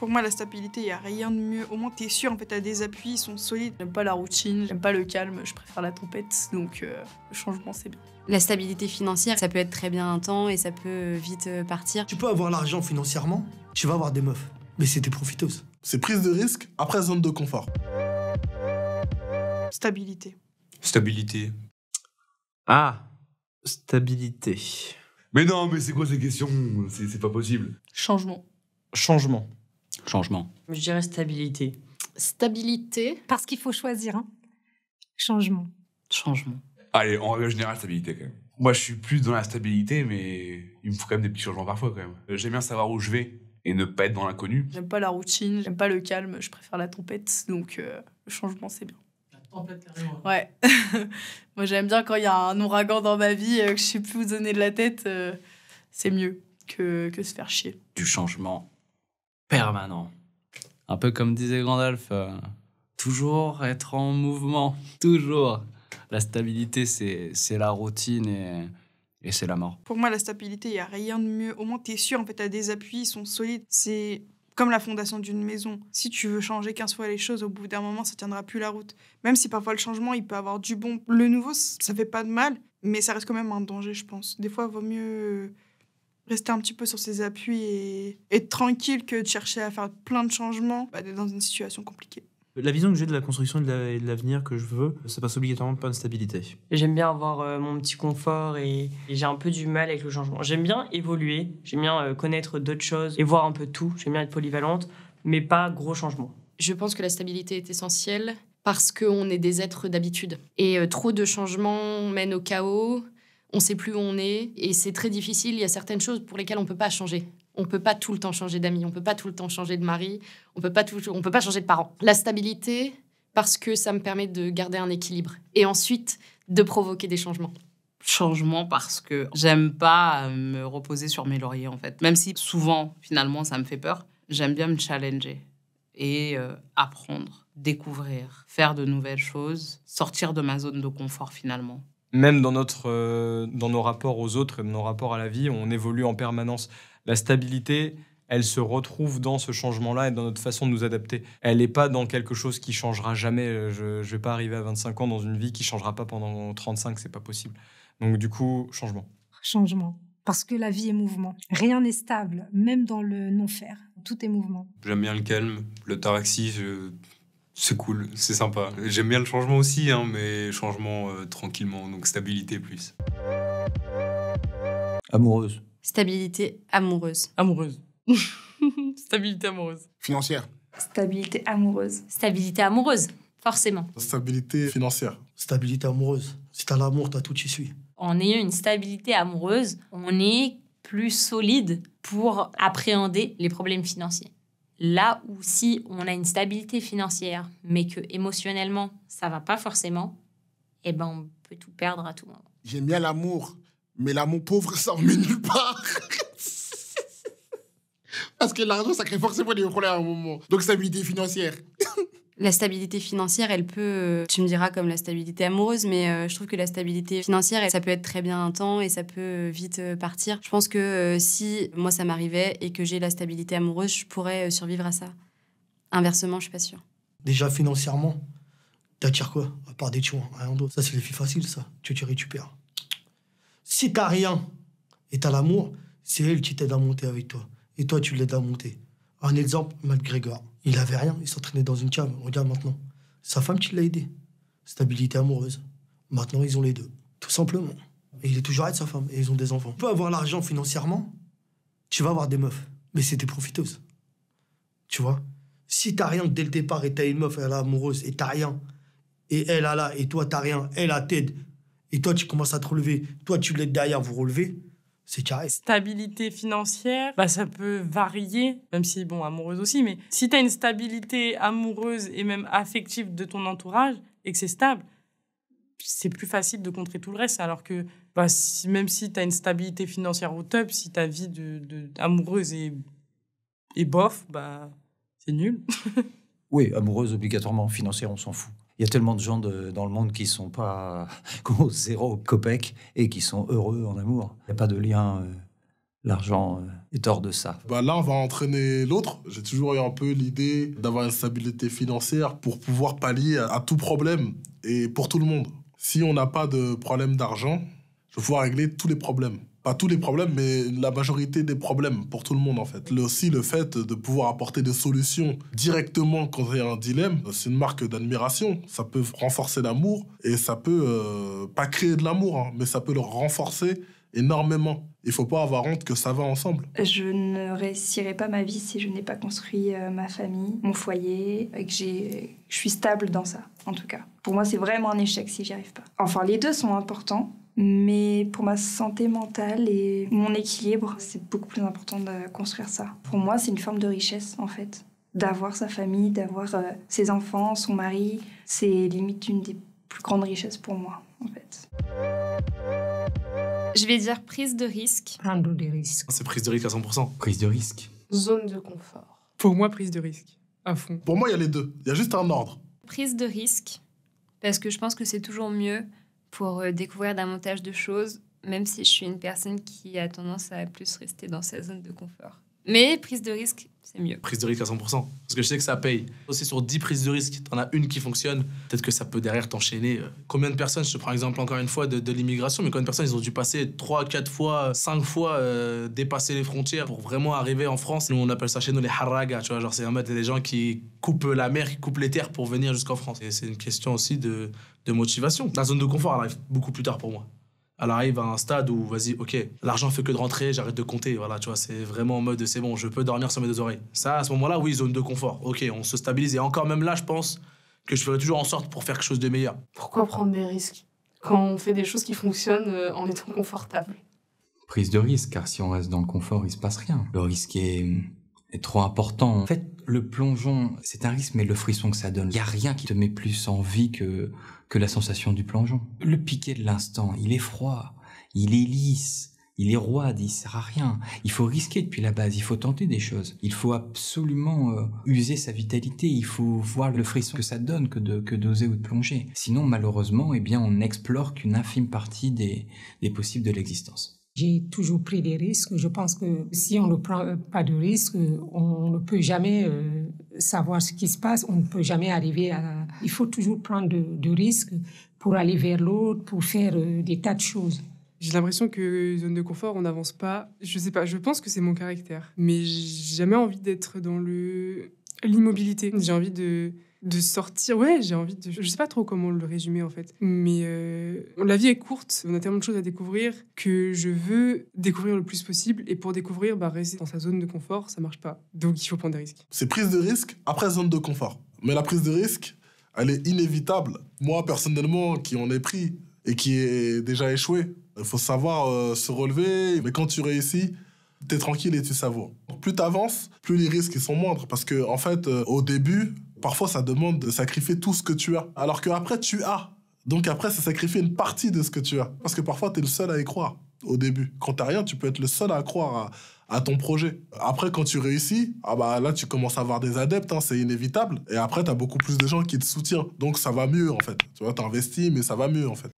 Pour moi, la stabilité, il n'y a rien de mieux. Au moins, t'es sûr, en fait, t'as des appuis, ils sont solides. J'aime pas la routine, j'aime pas le calme, je préfère la tempête. Donc, le changement, c'est bien. La stabilité financière, ça peut être très bien un temps et ça peut vite partir. Tu peux avoir l'argent financièrement, tu vas avoir des meufs, mais c'est des profiteuses. C'est prise de risque après zone de confort. Stabilité. Stabilité. Ah, stabilité. Mais non, mais c'est quoi ces questions? C'est pas possible. Changement. Changement. Changement. Je dirais stabilité. Stabilité. Parce qu'il faut choisir, hein. Changement. Changement. Allez, en règle générale, stabilité quand même. Moi, je suis plus dans la stabilité, mais il me faut quand même des petits changements parfois quand même. J'aime bien savoir où je vais et ne pas être dans l'inconnu. J'aime pas la routine, j'aime pas le calme, je préfère la tempête. Donc, le changement, c'est bien. La tempête, carrément. Ouais. Moi, j'aime bien quand il y a un ouragan dans ma vie, que je sais plus où donner de la tête. C'est mieux que se faire chier. Du changement permanent. Un peu comme disait Gandalf, toujours être en mouvement, toujours. La stabilité, c'est la routine et c'est la mort. Pour moi, la stabilité, il n'y a rien de mieux. Au moins, t'es sûr, en fait, t'as des appuis, ils sont solides. C'est comme la fondation d'une maison. Si tu veux changer 15 fois les choses, au bout d'un moment, ça tiendra plus la route. Même si parfois le changement, il peut avoir du bon. Le nouveau, ça fait pas de mal, mais ça reste quand même un danger, je pense. Des fois, il vaut mieux rester un petit peu sur ses appuis et être tranquille que de chercher à faire plein de changements, d'être dans une situation compliquée. La vision que j'ai de la construction et de l'avenir que je veux, ça passe obligatoirement par une stabilité. J'aime bien avoir mon petit confort et j'ai un peu du mal avec le changement. J'aime bien évoluer, j'aime bien connaître d'autres choses et voir un peu tout. J'aime bien être polyvalente, mais pas gros changement. Je pense que la stabilité est essentielle parce qu'on est des êtres d'habitude. Et trop de changements mènent au chaos, on ne sait plus où on est et c'est très difficile. Il y a certaines choses pour lesquelles on ne peut pas changer. On ne peut pas tout le temps changer d'amis, on ne peut pas tout le temps changer de mari, on peut pas changer de parents. La stabilité, parce que ça me permet de garder un équilibre et ensuite de provoquer des changements. Changement parce que j'aime pas me reposer sur mes lauriers, en fait. Même si souvent, finalement, ça me fait peur, j'aime bien me challenger et apprendre, découvrir, faire de nouvelles choses, sortir de ma zone de confort, finalement. Même dans nos rapports aux autres et dans nos rapports à la vie, on évolue en permanence. La stabilité, elle se retrouve dans ce changement-là et dans notre façon de nous adapter. Elle n'est pas dans quelque chose qui changera jamais. Je ne vais pas arriver à 25 ans dans une vie qui ne changera pas pendant 35, c'est pas possible. Donc du coup, changement. Changement. Parce que la vie est mouvement. Rien n'est stable, même dans le non-faire. Tout est mouvement. J'aime bien le calme, le taraxi, c'est cool, c'est sympa. J'aime bien le changement aussi, hein, mais changement tranquillement, donc stabilité plus. Amoureuse. Stabilité amoureuse. Amoureuse. Stabilité amoureuse. Financière. Stabilité amoureuse. Stabilité amoureuse, forcément. Stabilité financière. Stabilité amoureuse. Si t'as l'amour, t'as tout qui suit. En ayant une stabilité amoureuse, on est plus solide pour appréhender les problèmes financiers. Là où si on a une stabilité financière, mais que émotionnellement, ça va pas forcément, eh ben on peut tout perdre à tout moment. J'aime bien l'amour, mais l'amour pauvre, ça en met nulle part. Parce que l'argent, ça crée forcément des problèmes à un moment. Donc, stabilité financière. La stabilité financière, elle peut, tu me diras comme la stabilité amoureuse, mais je trouve que la stabilité financière, ça peut être très bien un temps et ça peut vite partir. Je pense que si moi ça m'arrivait et que j'ai la stabilité amoureuse, je pourrais survivre à ça. Inversement, je suis pas sûre. Déjà, financièrement, t'attires quoi? À part des tuants, rien d'autre. Ça, c'est les filles faciles, ça. Tu récupères. Si t'as rien et t'as l'amour, c'est elle qui t'aide à monter avec toi. Et toi, tu l'aides à monter. Un exemple, McGregor. Il avait rien, il s'entraînait dans une cave. Regarde maintenant. Sa femme qui l'a aidé. Stabilité amoureuse. Maintenant, ils ont les deux. Tout simplement. Et il est toujours avec sa femme. Et ils ont des enfants. Tu peux avoir l'argent financièrement, tu vas avoir des meufs. Mais c'est des profiteuses. Tu vois? Si t'as rien dès le départ et t'as une meuf, elle est amoureuse, et t'as rien, et elle a là, et toi t'as rien, elle a t'aide, et toi tu commences à te relever, toi tu l'aides derrière, vous relevez, c'est carré. Stabilité financière, ça peut varier, même si, amoureuse aussi, mais si tu as une stabilité amoureuse et même affective de ton entourage et que c'est stable, c'est plus facile de contrer tout le reste. Alors que même si tu as une stabilité financière au top, si ta vie amoureuse est bof, c'est nul. Oui, amoureuse obligatoirement, financière, on s'en fout. Il y a tellement de gens dans le monde qui sont pas qui ont zéro copec et qui sont heureux en amour. Il n'y a pas de lien L'argent est hors de ça. Bah là, on va entraîner l'autre. J'ai toujours eu un peu l'idée d'avoir une stabilité financière pour pouvoir pallier à tout problème et pour tout le monde. Si on n'a pas de problème d'argent, je vais pouvoir régler tous les problèmes. Pas tous les problèmes, mais la majorité des problèmes pour tout le monde, en fait. Aussi, le fait de pouvoir apporter des solutions directement quand il y a un dilemme, c'est une marque d'admiration. Ça peut renforcer l'amour et ça peut pas créer de l'amour, hein, mais ça peut le renforcer énormément. Il faut pas avoir honte que ça va ensemble. Je ne réussirai pas ma vie si je n'ai pas construit ma famille, mon foyer, et que je suis stable dans ça, en tout cas. Pour moi, c'est vraiment un échec si j'y arrive pas. Enfin, les deux sont importants, mais pour ma santé mentale et mon équilibre, c'est beaucoup plus important de construire ça. Pour moi, c'est une forme de richesse, en fait. D'avoir sa famille, d'avoir ses enfants, son mari, c'est limite une des plus grandes richesses pour moi, en fait. Je vais dire prise de risque. Prendre des risques. C'est prise de risque à 100%. Prise de risque. Zone de confort. Pour moi, prise de risque. À fond. Pour moi, il y a les deux. Il y a juste un ordre. Prise de risque. Parce que je pense que c'est toujours mieux pour découvrir davantage de choses, même si je suis une personne qui a tendance à plus rester dans sa zone de confort. Mais prise de risque, c'est mieux. Prise de risque à 100%. Parce que je sais que ça paye. Aussi, sur 10 prises de risque, t'en as une qui fonctionne. Peut-être que ça peut derrière t'enchaîner. Combien de personnes, je te prends exemple encore une fois de l'immigration, mais combien de personnes ils ont dû passer 3, 4 fois, 5 fois dépasser les frontières pour vraiment arriver en France. Nous, on appelle ça chez nous les haragas, tu vois. Genre, c'est en mode des gens qui coupent la mer, qui coupent les terres pour venir jusqu'en France. Et c'est une question aussi de motivation. La zone de confort, elle arrive beaucoup plus tard pour moi. Elle arrive à un stade où, vas-y, ok, l'argent fait que de rentrer, j'arrête de compter, voilà, tu vois, c'est vraiment en mode, c'est bon, je peux dormir sur mes deux oreilles. Ça, à ce moment-là, oui, zone de confort, ok, on se stabilise. Et encore même là, je pense que je ferai toujours en sorte pour faire quelque chose de meilleur. Pourquoi prendre des risques quand on fait des choses qui fonctionnent en étant confortable? Prise de risque, car si on reste dans le confort, il se passe rien. Le risque est trop important. En fait, le plongeon, c'est un risque, mais le frisson que ça donne, il n'y a rien qui te met plus en vie que la sensation du plongeon. Le piqué de l'instant, il est froid, il est lisse, il est roide, il sert à rien. Il faut risquer depuis la base, il faut tenter des choses. Il faut absolument user sa vitalité, il faut voir le frisson que ça donne que d'oser ou de plonger. Sinon, malheureusement, eh bien, on n'explore qu'une infime partie des possibles de l'existence. J'ai toujours pris des risques. Je pense que si on ne prend pas de risques, on ne peut jamais savoir ce qui se passe. On ne peut jamais arriver à... Il faut toujours prendre de risques pour aller vers l'autre, pour faire des tas de choses. J'ai l'impression que zone de confort, on n'avance pas. Je sais pas, je pense que c'est mon caractère. Mais j'ai jamais envie d'être dans l'immobilité. J'ai envie de sortir, ouais, j'ai envie de... Je sais pas trop comment le résumer, en fait. Mais la vie est courte, on a tellement de choses à découvrir que je veux découvrir le plus possible. Et pour découvrir, rester dans sa zone de confort, ça marche pas. Donc il faut prendre des risques. C'est prise de risque après zone de confort. Mais la prise de risque, elle est inévitable. Moi, personnellement, qui en ai pris et qui ai déjà échoué, il faut savoir se relever. Mais quand tu réussis, t'es tranquille et tu savoures. Plus t'avances, plus les risques ils sont moindres. Parce que, en fait, au début... Parfois, ça demande de sacrifier tout ce que tu as. Alors qu'après, tu as. Donc après, ça sacrifie une partie de ce que tu as. Parce que parfois, tu es le seul à y croire au début. Quand tu n'as rien, tu peux être le seul à croire à ton projet. Après, quand tu réussis, là, tu commences à avoir des adeptes, c'est inévitable. Et après, tu as beaucoup plus de gens qui te soutiennent. Donc ça va mieux, en fait. Tu vois, tu investis, mais ça va mieux, en fait.